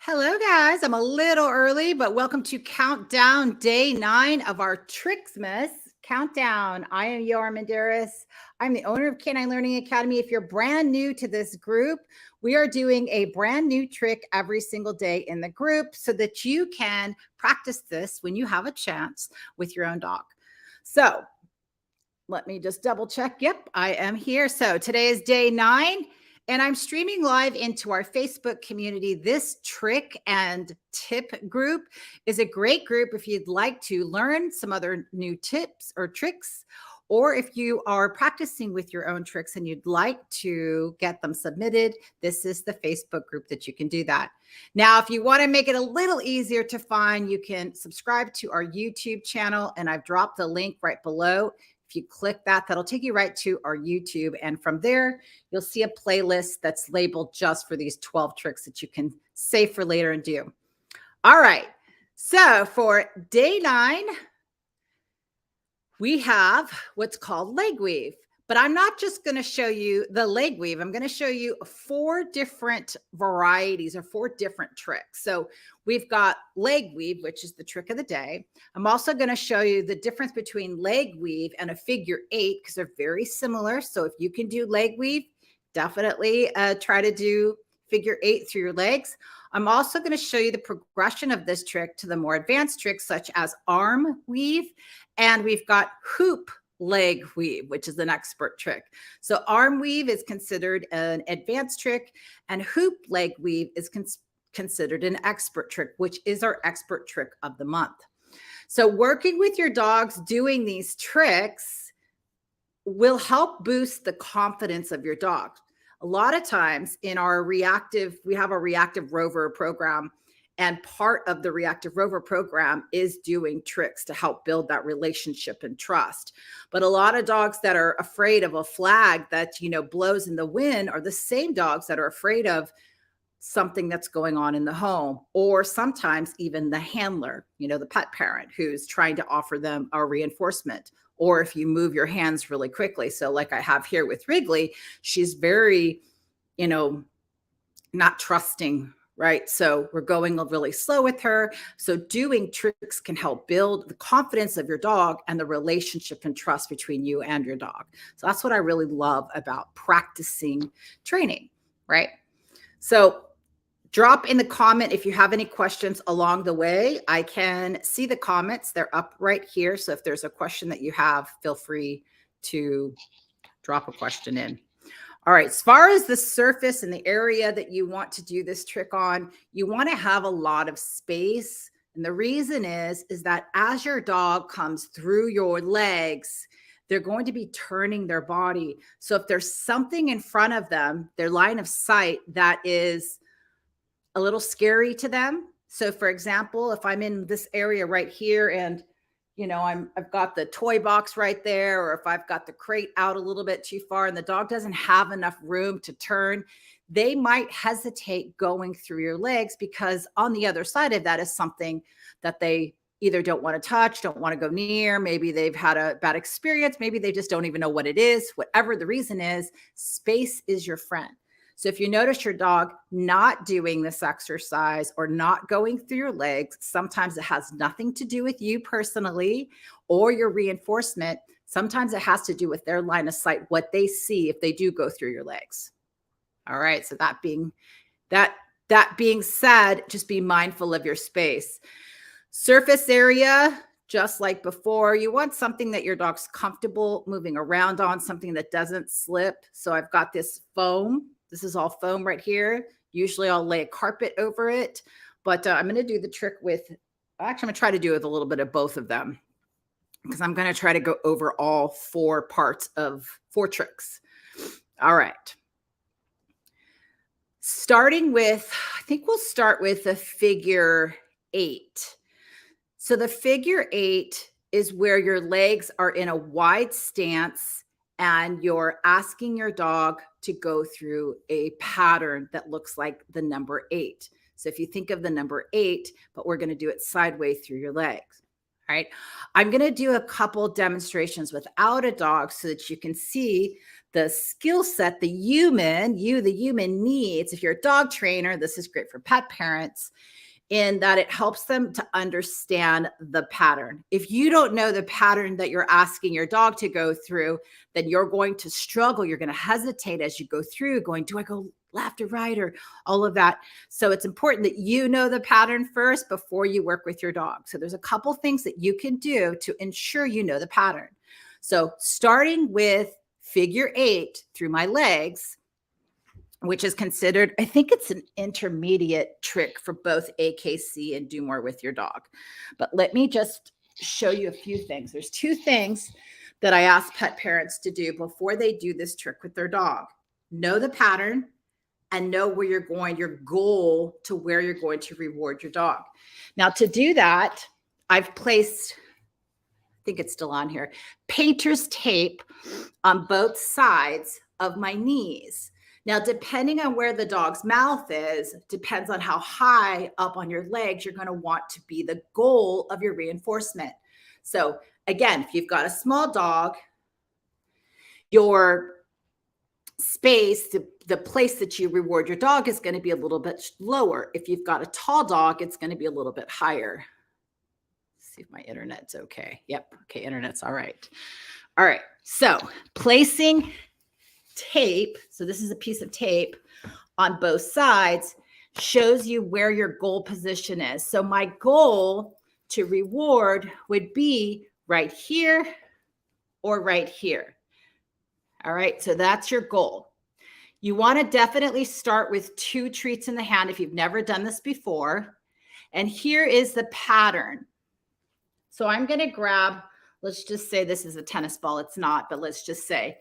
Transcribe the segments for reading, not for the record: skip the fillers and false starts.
Hello, guys. I'm a little early, but welcome to Countdown Day 9 of our Tricksmas Countdown. I am Yoram Menderes. I'm the owner of Canine Learning Academy. If you're brand new to this group, we are doing a brand new trick every single day in the group so that you can practice this when you have a chance with your own dog. So let me just double check. Yep, I am here. So today is day 9. And I'm streaming live into our Facebook community. This trick and tip group is a great group if you'd like to learn some other new tips or tricks, or if you are practicing with your own tricks and you'd like to get them submitted, this is the Facebook group that you can do that. Now, if you want to make it a little easier to find, you can subscribe to our YouTube channel, and I've dropped the link right below. If you click that, that'll take you right to our YouTube. And from there, you'll see a playlist that's labeled just for these 12 tricks that you can save for later and do. All right. So for day 9, we have what's called leg weave. But I'm not just going to show you the leg weave. I'm going to show you 4 different varieties or 4 different tricks. So we've got leg weave, which is the trick of the day. I'm also going to show you the difference between leg weave and a figure 8 because they're very similar. So if you can do leg weave, definitely try to do figure 8 through your legs. I'm also going to show you the progression of this trick to the more advanced tricks such as arm weave. And we've got hoop leg weave, which is an expert trick. So arm weave is considered an advanced trick, and hoop leg weave is considered an expert trick, which is our expert trick of the month. So working with your dogs doing these tricks will help boost the confidence of your dog. A lot of times in our we have a reactive rover program. And part of the reactive rover program is doing tricks to help build that relationship and trust. But a lot of dogs that are afraid of a flag that, blows in the wind are the same dogs that are afraid of something that's going on in the home, or sometimes even the handler, the pet parent who's trying to offer them a reinforcement. Or if you move your hands really quickly. So like I have here with Wrigley, she's very, not trusting, right? So we're going really slow with her. So doing tricks can help build the confidence of your dog and the relationship and trust between you and your dog. So that's what I really love about practicing training, right? So drop in the comment if you have any questions along the way. I can see the comments. They're up right here. So if there's a question that you have, feel free to drop a question in. All right, as far as the surface and the area that you want to do this trick on, you want to have a lot of space. And the reason is that as your dog comes through your legs, they're going to be turning their body. So if there's something in front of them, their line of sight, that is a little scary to them. So for example, if I'm in this area right here and I've got the toy box right there, or if I've got the crate out a little bit too far and the dog doesn't have enough room to turn, they might hesitate going through your legs because on the other side of that is something that they either don't want to touch, don't want to go near. Maybe they've had a bad experience. Maybe they just don't even know what it is. Whatever the reason is, space is your friend. So if you notice your dog not doing this exercise or not going through your legs, sometimes it has nothing to do with you personally or your reinforcement. Sometimes it has to do with their line of sight, what they see if they do go through your legs. All right. So that being said, just be mindful of your space. Surface area, just like before, you want something that your dog's comfortable moving around on, something that doesn't slip. So I've got this foam. This is all foam right here. Usually I'll lay a carpet over it, but I'm going to do the trick with, actually I'm going to try to do it with a little bit of both of them because I'm going to try to go over all 4 parts of 4 tricks. All right. Starting with, I think we'll start with the figure 8. So the figure 8 is where your legs are in a wide stance and you're asking your dog to go through a pattern that looks like the number 8. So if you think of the number 8, but we're going to do it sideways through your legs. All right. I'm going to do a couple demonstrations without a dog so that you can see the skill set the human needs. If you're a dog trainer, this is great for pet parents, in that it helps them to understand the pattern. If you don't know the pattern that you're asking your dog to go through, then you're going to struggle. You're going to hesitate as you go through, going, do I go left or right, or all of that. So it's important that you know the pattern first before you work with your dog. So there's a couple things that you can do to ensure you know the pattern. So starting with figure 8 through my legs, which is considered, I think it's an intermediate trick for both AKC and do more with your dog. But let me just show you a few things. There's 2 things that I ask pet parents to do before they do this trick with their dog. Know the pattern and know where you're going, your goal to where you're going to reward your dog. Now, to do that, I've placed, I think it's still on here, painter's tape on both sides of my knees. Now, depending on where the dog's mouth is, depends on how high up on your legs you're going to want to be the goal of your reinforcement. So again, if you've got a small dog, your space, the place that you reward your dog is going to be a little bit lower. If you've got a tall dog, it's going to be a little bit higher. Let's see if my internet's okay. Yep. Okay. Internet's all right. All right. So placing tape, so this is a piece of tape on both sides, shows you where your goal position is. So my goal to reward would be right here or right here. All right, so that's your goal. You want to definitely start with 2 treats in the hand if you've never done this before. And here is the pattern. So I'm going to grab, let's just say this is a tennis ball. It's not, but let's just say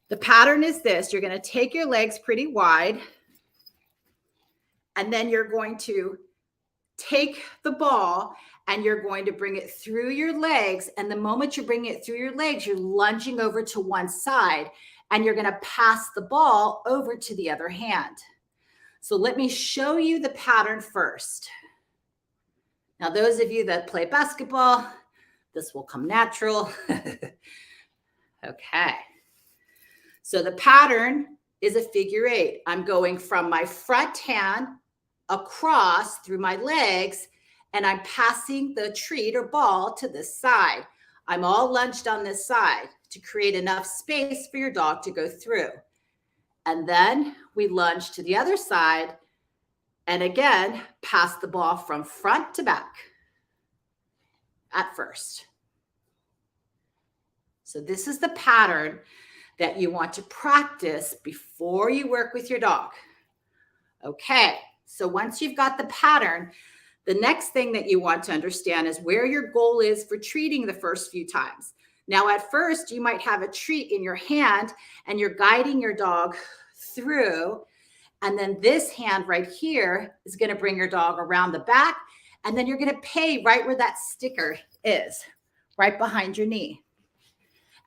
the pattern is this. You're going to take your legs pretty wide, and then you're going to take the ball and you're going to bring it through your legs. And the moment you bring it through your legs, you're lunging over to one side and you're going to pass the ball over to the other hand. So let me show you the pattern first. Now, those of you that play basketball, this will come natural. Okay. So the pattern is a figure 8. I'm going from my front hand across through my legs, and I'm passing the treat or ball to this side. I'm all lunged on this side to create enough space for your dog to go through. And then we lunge to the other side and again, pass the ball from front to back at first. So this is the pattern that you want to practice before you work with your dog. Okay, so once you've got the pattern, the next thing that you want to understand is where your goal is for treating the first few times. Now, at first, you might have a treat in your hand and you're guiding your dog through. And then this hand right here is going to bring your dog around the back. And then you're going to pay right where that sticker is, right behind your knee.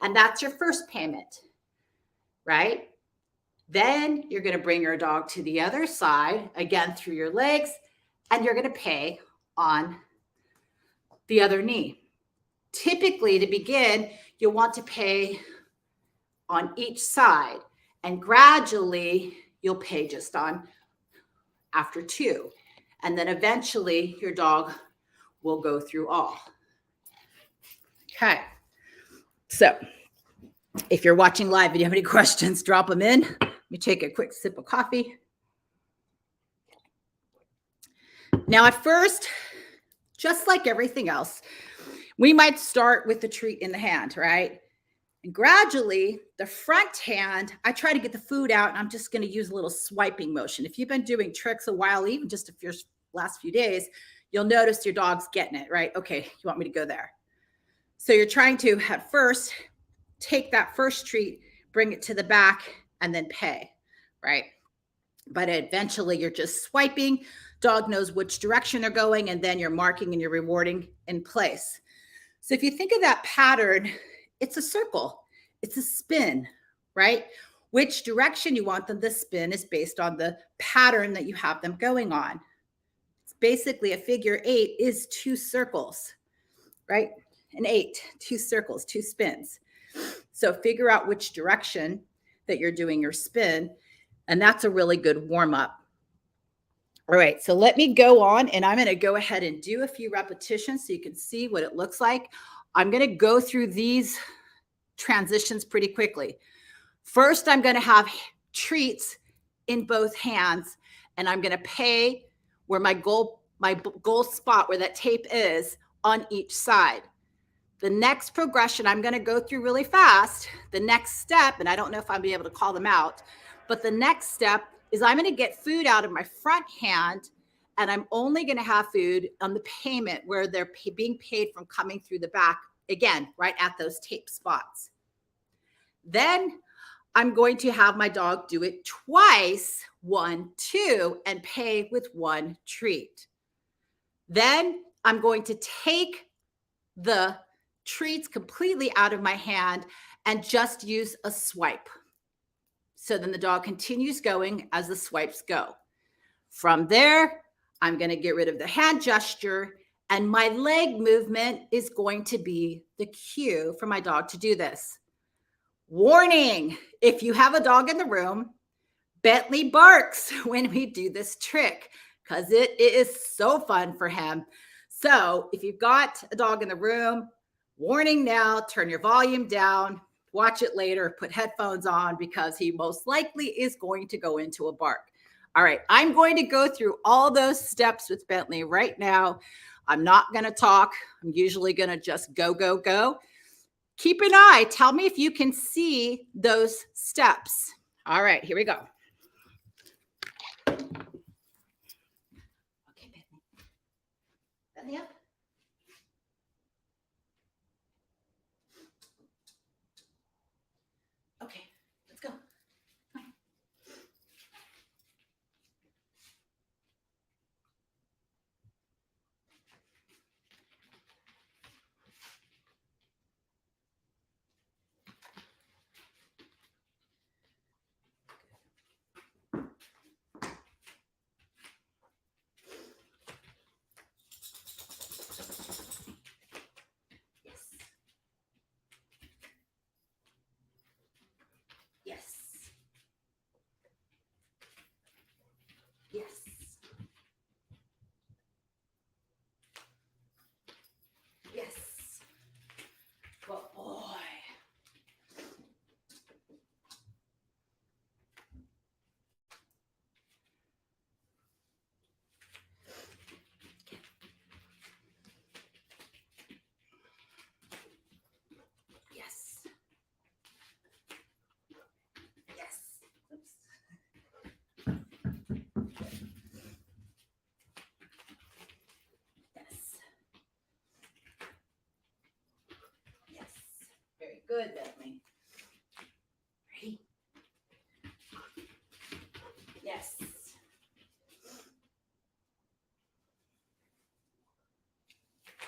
And that's your first payment, right? Then you're going to bring your dog to the other side, again, through your legs, and you're going to pay on the other knee. Typically, to begin, you'll want to pay on each side, and gradually you'll pay just on after 2. And then eventually your dog will go through all. Okay. So if you're watching live and you have any questions, drop them in. Let me take a quick sip of coffee. Now, at first, just like everything else, we might start with the treat in the hand, right? And gradually, the front hand, I try to get the food out, and I'm just going to use a little swiping motion. If you've been doing tricks a while, even just your last few days, you'll notice your dog's getting it, right? Okay, you want me to go there. So you're trying to, at first, take that first treat, bring it to the back, and then pay, right? But eventually, you're just swiping. Dog knows which direction they're going, and then you're marking and you're rewarding in place. So if you think of that pattern, it's a circle. It's a spin, right? Which direction you want them to spin is based on the pattern that you have them going on. It's basically a figure 8 is 2 circles, right? An 8, 2 circles, 2 spins. So figure out which direction that you're doing your spin. And that's a really good warm up. All right, so let me go on, and I'm going to go ahead and do a few repetitions so you can see what it looks like. I'm going to go through these transitions pretty quickly. First, I'm going to have treats in both hands, and I'm going to pay where my goal spot where that tape is on each side. The next progression I'm going to go through really fast. The next step, and I don't know if I'll be able to call them out, but the next step is I'm going to get food out of my front hand, and I'm only going to have food on the payment where they're being paid from coming through the back, again, right at those tape spots. Then I'm going to have my dog do it twice, 1, 2, and pay with one treat. Then I'm going to take the treats completely out of my hand and just use a swipe. So then the dog continues going as the swipes go. From there, I'm going to get rid of the hand gesture, and my leg movement is going to be the cue for my dog to do this. Warning, if you have a dog in the room, Bentley barks when we do this trick because it is so fun for him. So if you've got a dog in the room, warning now, turn your volume down, watch it later, put headphones on because he most likely is going to go into a bark. All right, I'm going to go through all those steps with Bentley right now. I'm not going to talk. I'm usually going to just go, go, go. Keep an eye. Tell me if you can see those steps. All right, here we go. Okay, Bentley. Bentley up. Okay, let's go. Yes. Yes. Yes. Good boy. Yes. Yes. Oops. Yes. Yes. Very good, Bentley. Ready? Yes.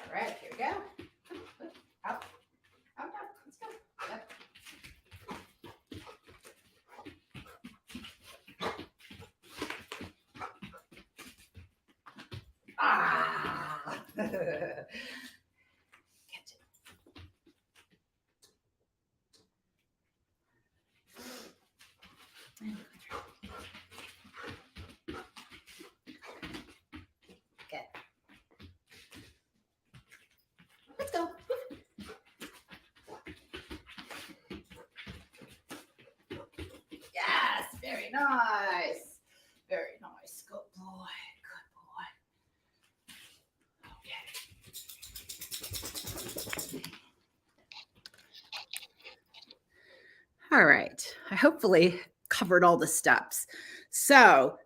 All right, here we go. Out. Out, out. Let's go. Yep. Ah. Catch it. Good. Let's go. Yes, very nice. Very nice. Good boy. Good boy. Okay. All right. I hopefully covered all the steps. So,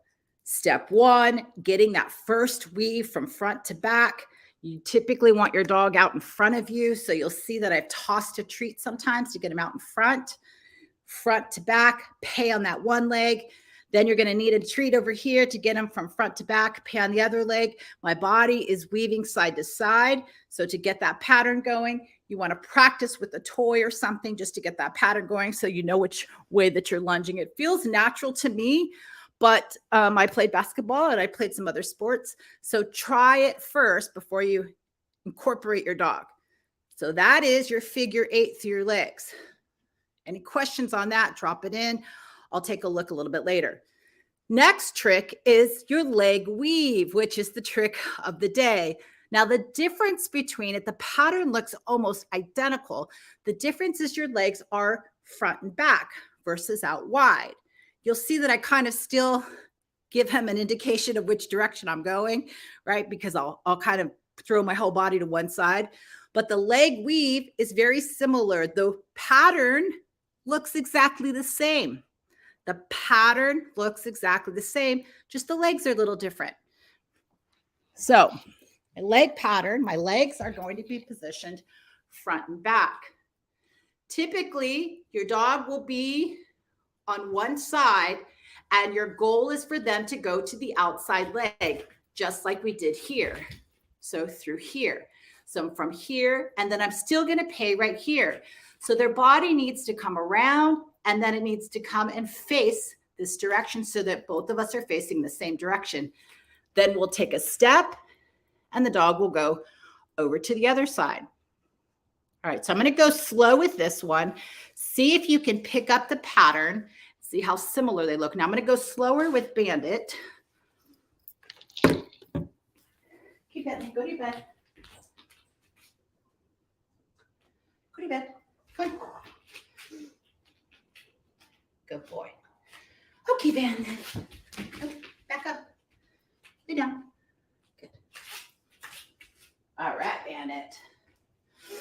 step 1, getting that first weave from front to back. You typically want your dog out in front of you. So you'll see that I've tossed a treat sometimes to get him out in front to back, pay on that one leg. Then you're going to need a treat over here to get him from front to back, pay on the other leg. My body is weaving side to side. So to get that pattern going, you want to practice with a toy or something just to get that pattern going so you know which way that you're lunging. It feels natural to me, but I played basketball and I played some other sports. So try it first before you incorporate your dog. So that is your figure 8 through your legs. Any questions on that, drop it in. I'll take a look a little bit later. Next trick is your leg weave, which is the trick of the day. Now, the difference between it, the pattern looks almost identical. The difference is your legs are front and back versus out wide. You'll see that I kind of still give him an indication of which direction I'm going, right? Because I'll kind of throw my whole body to one side. But the leg weave is very similar. The pattern looks exactly the same. The pattern looks exactly the same, just the legs are a little different. So my leg pattern, my legs are going to be positioned front and back. Typically, your dog will be on one side and your goal is for them to go to the outside leg, just like we did here. So through here. So from here, and then I'm still going to pay right here. So their body needs to come around and then it needs to come and face this direction so that both of us are facing the same direction. Then we'll take a step and the dog will go over to the other side. All right, so I'm going to go slow with this one. See if you can pick up the pattern. See how similar they look. Now I'm going to go slower with Bandit. Keep it. Go to your bed. Go to your bed. Come on. Good boy. Okay, Bandit. Okay, back up. Lay down. Good. All right, Bandit. Come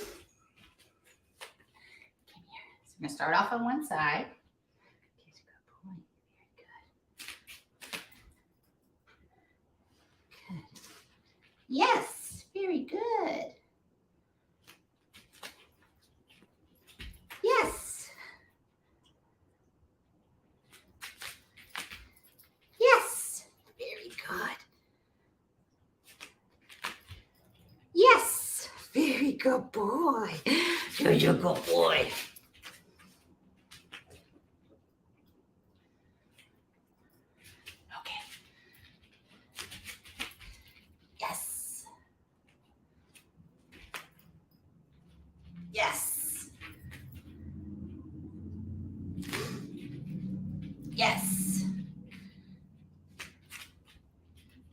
here. So I'm going to start off on one side. Okay, good boy. Very good. Good. Yes, very good. Yes. Yes. Very good. Yes. Very good boy. You're a good boy. Okay. Yes. Yes. Yes.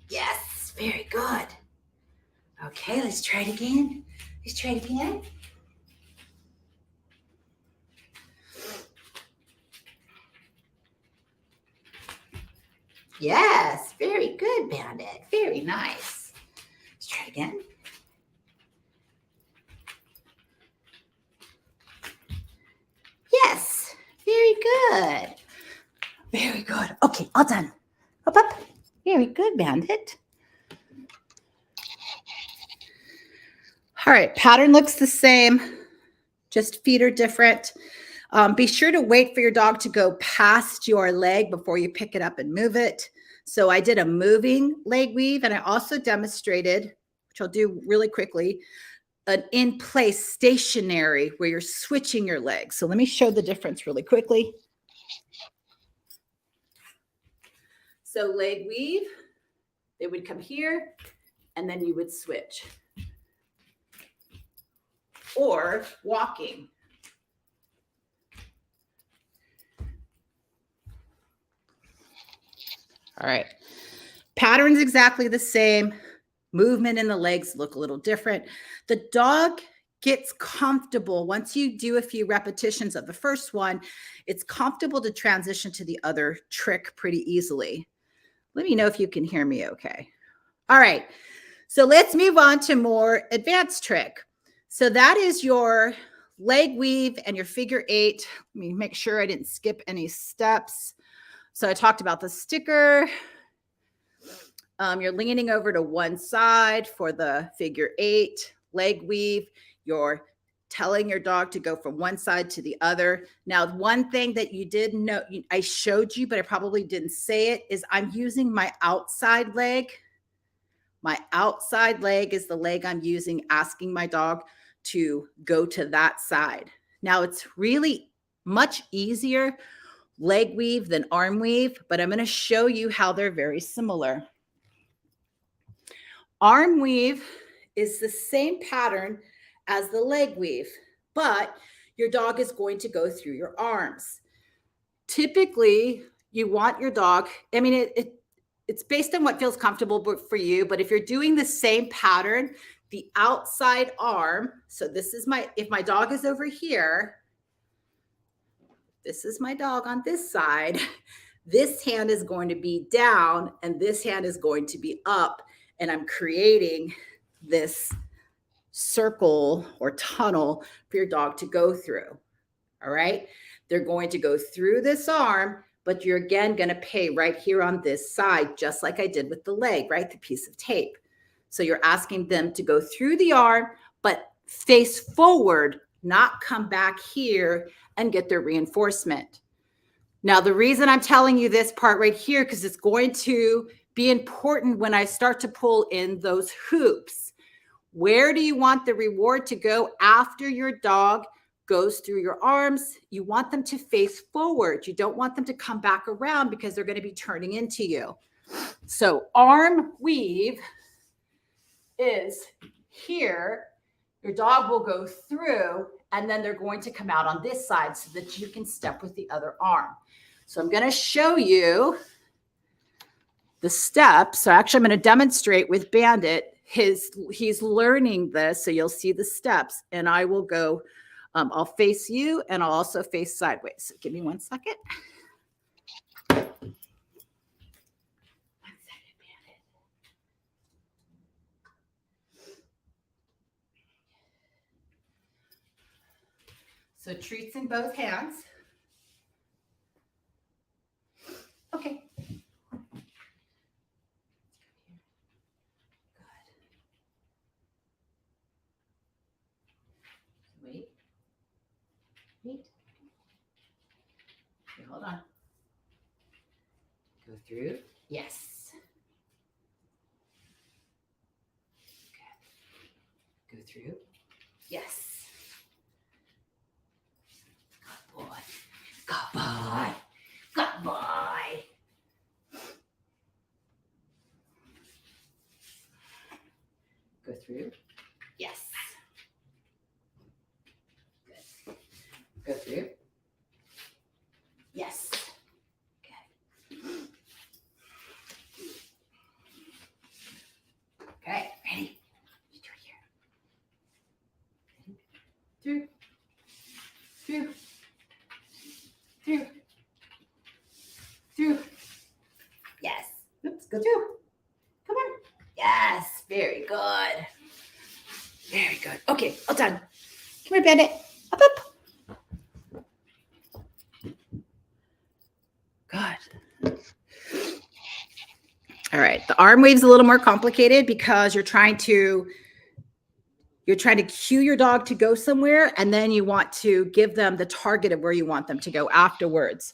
Yes. Very good. Okay, let's try it again. Let's try it again. Yes. Very good, Bandit. Very nice. Let's try it again. Yes. Very good. Very good. Okay, all done. Up, up. Very good, Bandit. All right, pattern looks the same, just feet are different. Be sure to wait for your dog to go past your leg before you pick it up and move it. So I did a moving leg weave, and I also demonstrated, which I'll do really quickly, an in-place stationary where you're switching your legs. So let me show the difference really quickly. So leg weave, they would come here, and then you would switch. Or walking. All right. Pattern's exactly the same. Movement in the legs look a little different. The dog gets comfortable once you do a few repetitions of the first one. It's comfortable to transition to the other trick pretty easily. Let me know if you can hear me okay. All right. So let's move on to more advanced trick. So that is your leg weave and your figure eight. Let me make sure I didn't skip any steps. So I talked about the sticker. You're leaning over to one side for the figure eight leg weave. You're telling your dog to go from one side to the other. Now, one thing that you did know, I showed you, but I probably didn't say it, is I'm using my outside leg. My outside leg is the leg I'm using, asking my dog to go to that side. Now, it's really much easier leg weave than arm weave, but I'm going to show you how they're very similar. Arm weave is the same pattern as the leg weave, but your dog is going to go through your arms. Typically, you want your dog, I mean, it's based on what feels comfortable for you, but if you're doing the same pattern, the outside arm, so this is if my dog is over here, this is my dog on this side, this hand is going to be down and this hand is going to be up, and I'm creating this circle or tunnel for your dog to go through. All right. They're going to go through this arm, but you're again going to pay right here on this side, just like I did with the leg, right? The piece of tape. So you're asking them to go through the arm, but face forward, not come back here and get their reinforcement. Now, the reason I'm telling you this part right here, because it's going to be important when I start to pull in those hoops. Where do you want the reward to go after your dog goes through your arms? You want them to face forward. You don't want them to come back around because they're going to be turning into you. So arm weave is here. Your dog will go through and then they're going to come out on this side so that you can step with the other arm. So I'm going to show you the steps. So actually I'm going to demonstrate with Bandit. He's learning this, so you'll see the steps, and I will go, I'll face you and I'll also face sideways. So give me 1 second. 1 second, Bandit. So treats in both hands. Okay. Wait. Okay, hold on. Go through. Yes. Okay. Go through. Yes. Good boy. Good boy. Good boy. Go through. Yes. Go through. Yes. Okay. Okay, ready? You do it here. Ready? Through. Yes. Oops, go through. Come on. Yes, very good. Very good. Okay, all done. Come here, Bandit. Up, up. Good. All right. The arm wave's a little more complicated because you're trying to cue your dog to go somewhere, and then you want to give them the target of where you want them to go afterwards.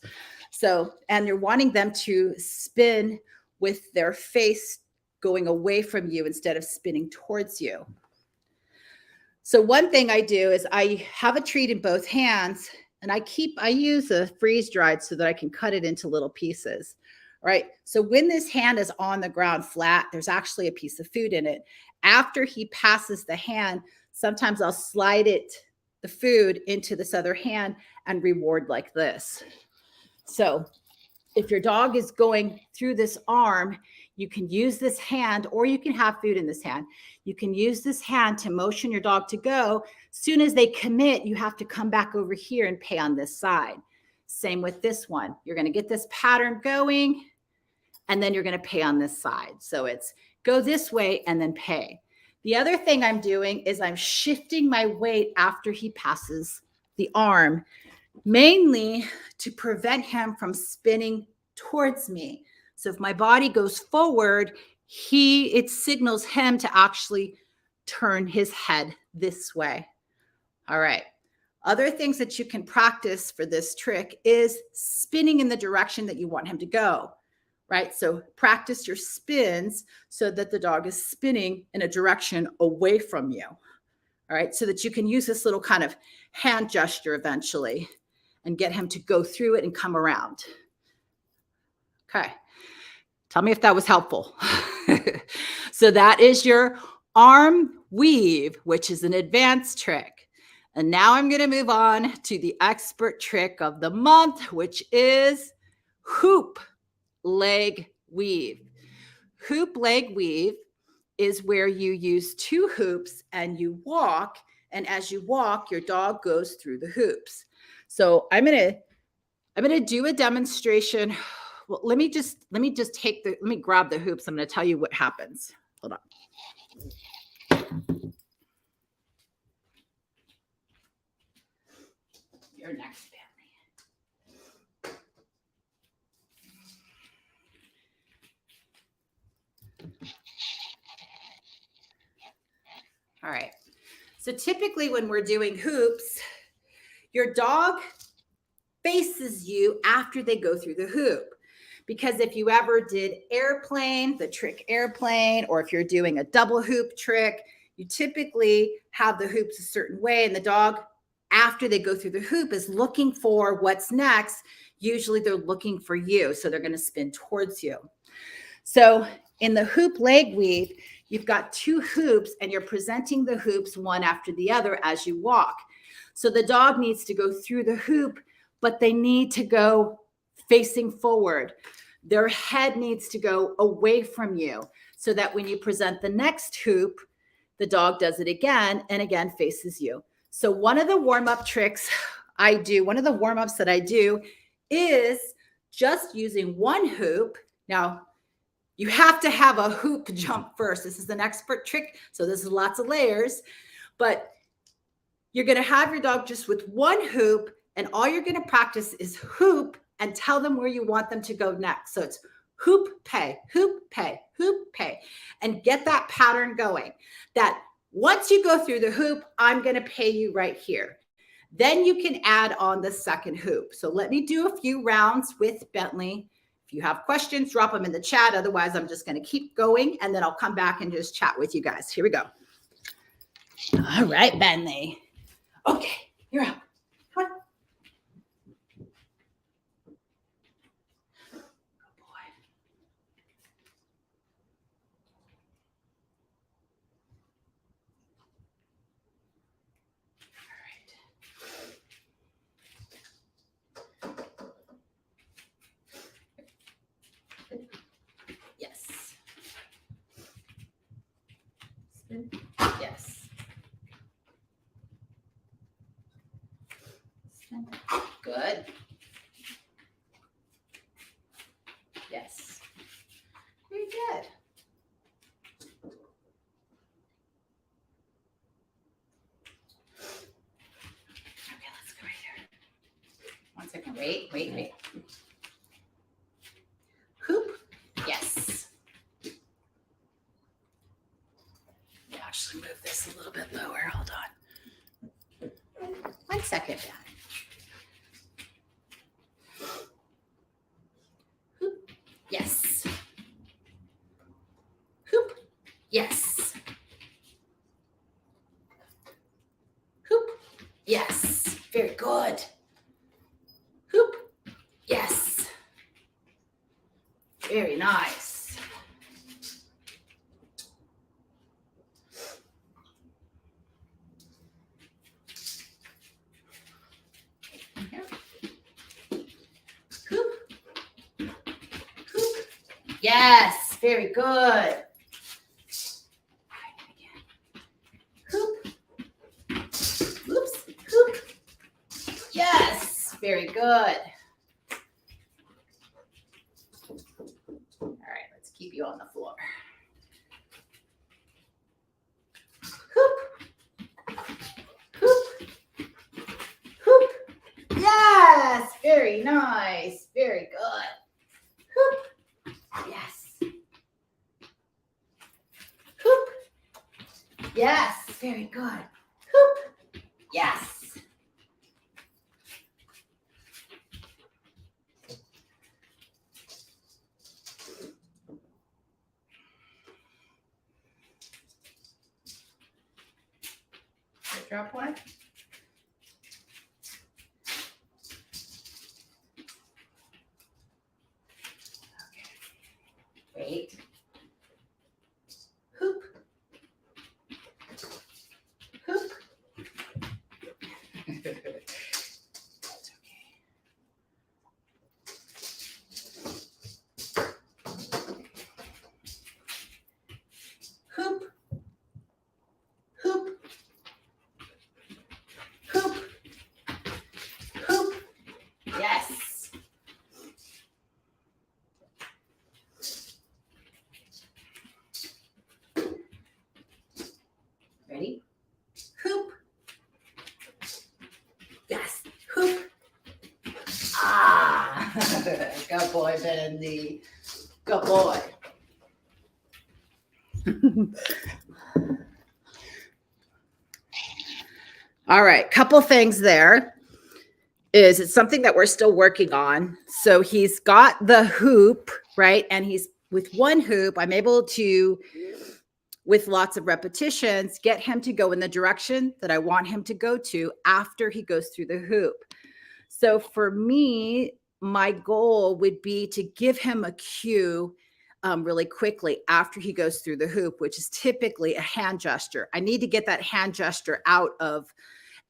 So, and you're wanting them to spin with their face going away from you instead of spinning towards you. So one thing I do is I have a treat in both hands, and I use a freeze dried so that I can cut it into little pieces. All right. So when this hand is on the ground flat, there's actually a piece of food in it. After he passes the hand, sometimes I'll slide the food into this other hand and reward like this. So if your dog is going through this arm, you can use this hand, or you can have food in this hand. You can use this hand to motion your dog to go. As soon as they commit, you have to come back over here and pay on this side. Same with this one. You're going to get this pattern going, and then you're going to pay on this side. So it's go this way and then pay. The other thing I'm doing is I'm shifting my weight after he passes the arm, mainly to prevent him from spinning towards me. So if my body goes forward, it signals him to actually turn his head this way. All right. Other things that you can practice for this trick is spinning in the direction that you want him to go, right? So practice your spins so that the dog is spinning in a direction away from you. All right. So that you can use this little kind of hand gesture eventually and get him to go through it and come around. Okay. Tell me if that was helpful. So that is your arm weave, which is an advanced trick. And now I'm going to move on to the expert trick of the month, which is hoop leg weave. Hoop leg weave is where you use 2 hoops and you walk. And as you walk, your dog goes through the hoops. So I'm going to do a demonstration. Well, let me grab the hoops. I'm going to tell you what happens. Hold on. You're next, Bentley. All right. So typically when we're doing hoops, your dog faces you after they go through the hoop. Because if you ever did airplane, the trick airplane, or if you're doing a double hoop trick, you typically have the hoops a certain way, and the dog, after they go through the hoop, is looking for what's next. Usually they're looking for you, so they're going to spin towards you. So in the hoop leg weave, you've got 2 hoops, and you're presenting the hoops one after the other as you walk. So the dog needs to go through the hoop, but they need to go facing forward. Their head needs to go away from you so that when you present the next hoop, the dog does it again and again faces you. So one of the warm-up tricks I do, one of the warm-ups that I do is just using 1 hoop. Now, you have to have a hoop jump first. This is an expert trick, so this is lots of layers. But you're going to have your dog just with 1 hoop, and all you're going to practice is hoop and tell them where you want them to go next. So it's hoop, pay, and get that pattern going. That once you go through the hoop, I'm going to pay you right here. Then you can add on the second hoop. So let me do a few rounds with Bentley. If you have questions, drop them in the chat. Otherwise, I'm just going to keep going, and then I'll come back and just chat with you guys. Here we go. All right, Bentley. Okay, you're up. Come on. Good boy. All right. Yes. Spin. Yes. Spin. Good. Yes. Very good. Okay, let's go right here. 1 second. Wait. Hoop. Yes. Let me actually move this a little bit lower. Hold on. 1 second, Ben. Hoop. Yes. Hoop. Yes. Hoop. Yes. Very good. Hoop. Yes. Very nice. Here. Hoop. Hoop. Yes. Very good. Hoop. Oops. Hoop. Yes. Very good. All right, let's keep you on the floor. Hoop. Hoop. Hoop. Yes. Very nice. Very good. Hoop. Yes. Hoop. Yes. Very good. Hoop. Yes. Drop one. Okay. Wait. Hoop. Hoop. boy than the good boy. All right, couple things there. Is it's something that we're still working on. So he's got the hoop, right? And he's with one hoop, I'm able to, with lots of repetitions, get him to go in the direction that I want him to go to after he goes through the hoop. So for me, my goal would be to give him a cue really quickly after he goes through the hoop, which is typically a hand gesture. I need to get that hand gesture out of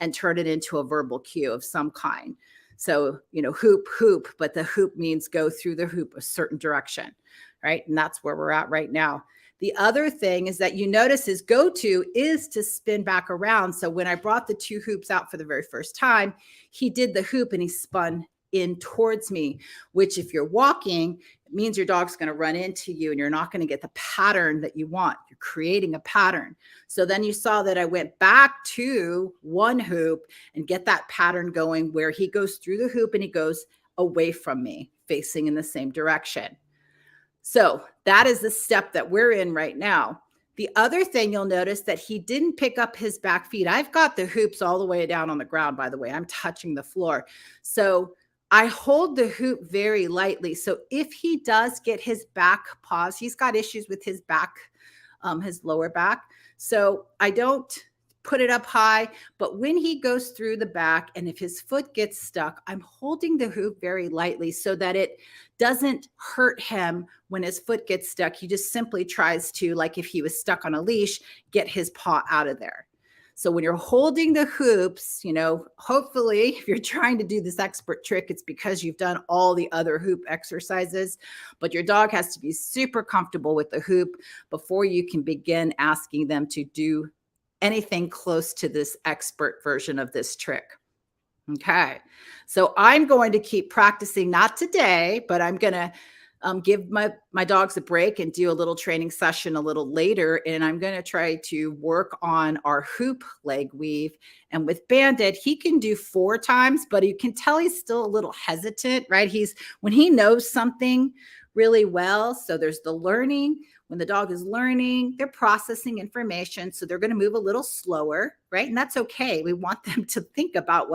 and turn it into a verbal cue of some kind. So, hoop, hoop, but the hoop means go through the hoop a certain direction, right? And that's where we're at right now. The other thing is that you notice his go-to is to spin back around. So when I brought the 2 hoops out for the very first time, he did the hoop and he spun in towards me, which if you're walking, it means your dog's going to run into you and you're not going to get the pattern that you want. You're creating a pattern. So then you saw that I went back to one hoop and get that pattern going where he goes through the hoop and he goes away from me, facing in the same direction. So that is the step that we're in right now. The other thing you'll notice that he didn't pick up his back feet. I've got the hoops all the way down on the ground, by the way. I'm touching the floor. So I hold the hoop very lightly. So if he does get his back paws, he's got issues with his back, his lower back. So I don't put it up high, but when he goes through the back and if his foot gets stuck, I'm holding the hoop very lightly so that it doesn't hurt him when his foot gets stuck. He just simply tries to, like if he was stuck on a leash, get his paw out of there. So when you're holding the hoops, hopefully if you're trying to do this expert trick, it's because you've done all the other hoop exercises, but your dog has to be super comfortable with the hoop before you can begin asking them to do anything close to this expert version of this trick. Okay. So I'm going to keep practicing, not today, but I'm going to give my dogs a break and do a little training session a little later. And I'm going to try to work on our hoop leg weave. And with Bandit, he can do 4 times, but you can tell he's still a little hesitant, right? When he knows something really well. So there's the learning. When the dog is learning, they're processing information. So they're going to move a little slower, right? And that's okay. We want them to think about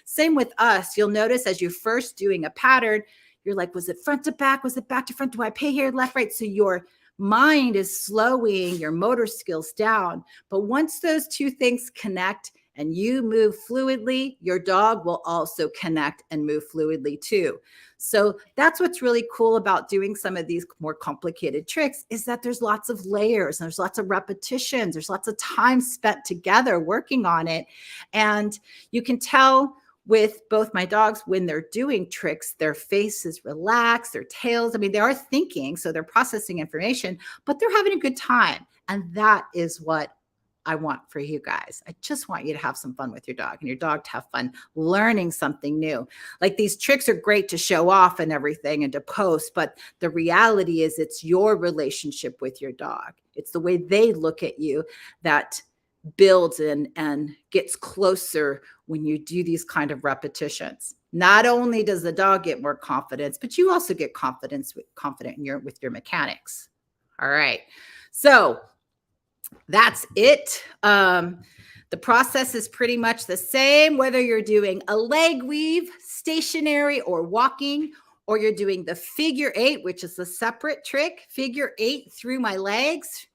same with us. You'll notice as you're first doing a pattern, you're like, was it front to back? Was it back to front? Do I pay here, left, right? So your mind is slowing your motor skills down. But once those 2 things connect and you move fluidly, your dog will also connect and move fluidly too. So that's what's really cool about doing some of these more complicated tricks is that there's lots of layers and there's lots of repetitions. There's lots of time spent together working on it. And you can tell with both my dogs when they're doing tricks, their face is relaxed, their tails, they are thinking, so they're processing information, but they're having a good time. And that is what I want for you guys. I just want you to have some fun with your dog and your dog to have fun learning something new. Like these tricks are great to show off and everything and to post, but the reality is it's your relationship with your dog. It's the way they look at you that builds and gets closer when you do these kind of repetitions. Not only does the dog get more confidence, but you also get confident with your mechanics. All right. So that's it. The process is pretty much the same, whether you're doing a leg weave, stationary or walking, or you're doing the figure 8, which is a separate trick, figure 8 through my legs.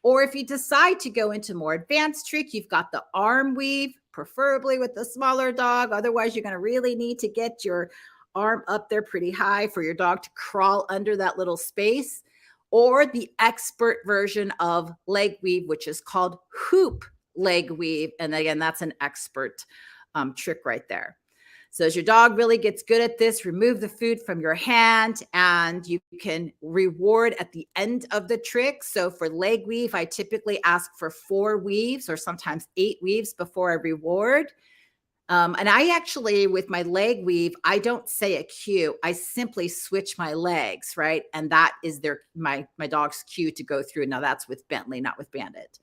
Or if you decide to go into more advanced trick, you've got the arm weave, preferably with the smaller dog. Otherwise, you're going to really need to get your arm up there pretty high for your dog to crawl under that little space. Or the expert version of leg weave, which is called hoop leg weave. And again, that's an expert trick right there. So as your dog really gets good at this, remove the food from your hand and you can reward at the end of the trick. So for leg weave, I typically ask for 4 weaves or sometimes 8 weaves before I reward. And I actually, with my leg weave, I don't say a cue. I simply switch my legs, right? And that is my dog's cue to go through. Now that's with Bentley, not with Bandit.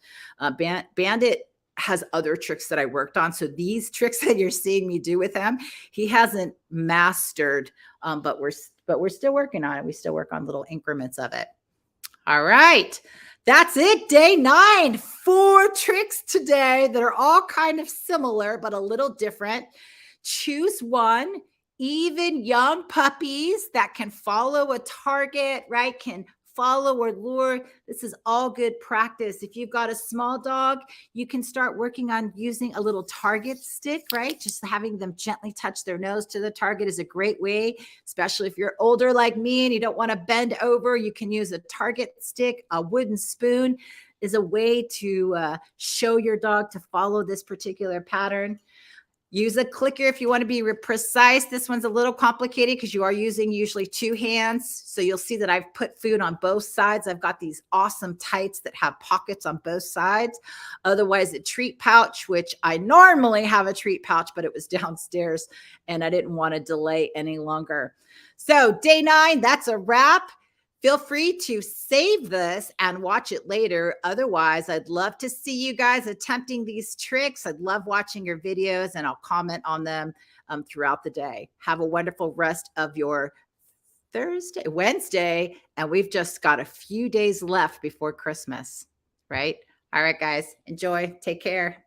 Bandit has other tricks that I worked on. So these tricks that you're seeing me do with him, he hasn't mastered, but but we're still working on it. We still work on little increments of it. All right. That's it. Day 9. 4 tricks today that are all kind of similar, but a little different. Choose one. Even young puppies that can follow a target, right? Can follow or lure. This is all good practice. If you've got a small dog, you can start working on using a little target stick, right? Just having them gently touch their nose to the target is a great way, especially if you're older like me and you don't want to bend over. You can use a target stick. A wooden spoon is a way to show your dog to follow this particular pattern. Use a clicker if you want to be precise. This one's a little complicated because you are using usually 2 hands. So you'll see that I've put food on both sides. I've got these awesome tights that have pockets on both sides. Otherwise, a treat pouch, which I normally have a treat pouch, but it was downstairs and I didn't want to delay any longer. So day 9, that's a wrap. Feel free to save this and watch it later. Otherwise, I'd love to see you guys attempting these tricks. I'd love watching your videos and I'll comment on them throughout the day. Have a wonderful rest of your Wednesday, and we've just got a few days left before Christmas, right? All right, guys, enjoy. Take care.